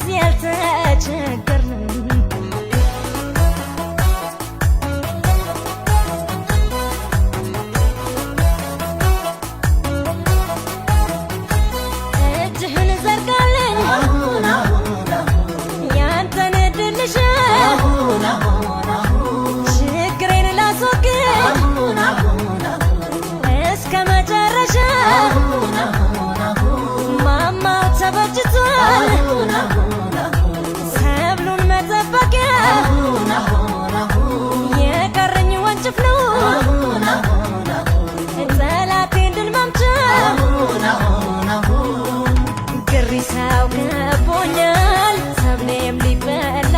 በዚህ ያልተቸገርንም እጅህን ዘርጋልኝ ያንተን ድልሽ ችግሬን ላስወግድ እስከ መጨረሻ ማማው ተበጅቷል ሰብሉን መጠበቂያ የቀረኝ ወንጭፍ ነው ጠላቴን ድል መምቻ ግሪሳው ከቦኛል ሰብሌም ሊበላ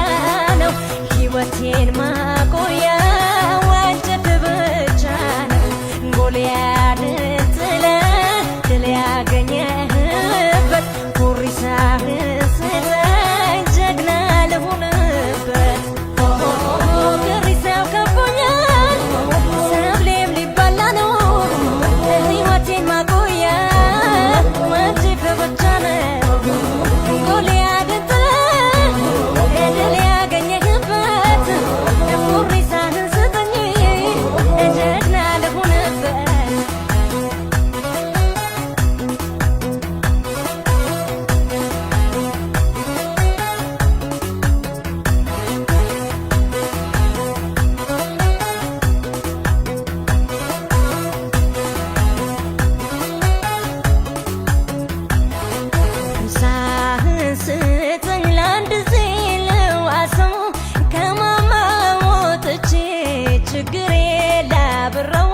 ነው ሕይወቴን ማቆያ ወንጭፍ ብቻ ነው ጎልያድን ጥለህ ድል ያገኘህበት ጉሪሳህን ስጠኝ ጀግና ልሁንበት ግሪሳው ከቦኛል ሰብሌም ሊበላ ነው ሕይወቴን ማቆያ ወንጭፍ ብቻ ነው ጎልያድን ጥለህ ድል ያገኘህበት ጉሪሳህን ስጠኝ ጀግና ልሁንበት ሳህን ስጠኝ ለአንድ ዜ ልዋሰው ከማማ ወጥቼ ችግሬ ላብረው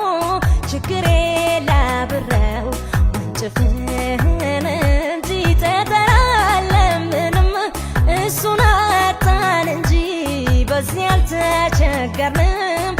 ወንጭፍህን እንጂ ጠጠር አለምንም እሱን አጣን እንጂ በዚህ ያልተቸገርንም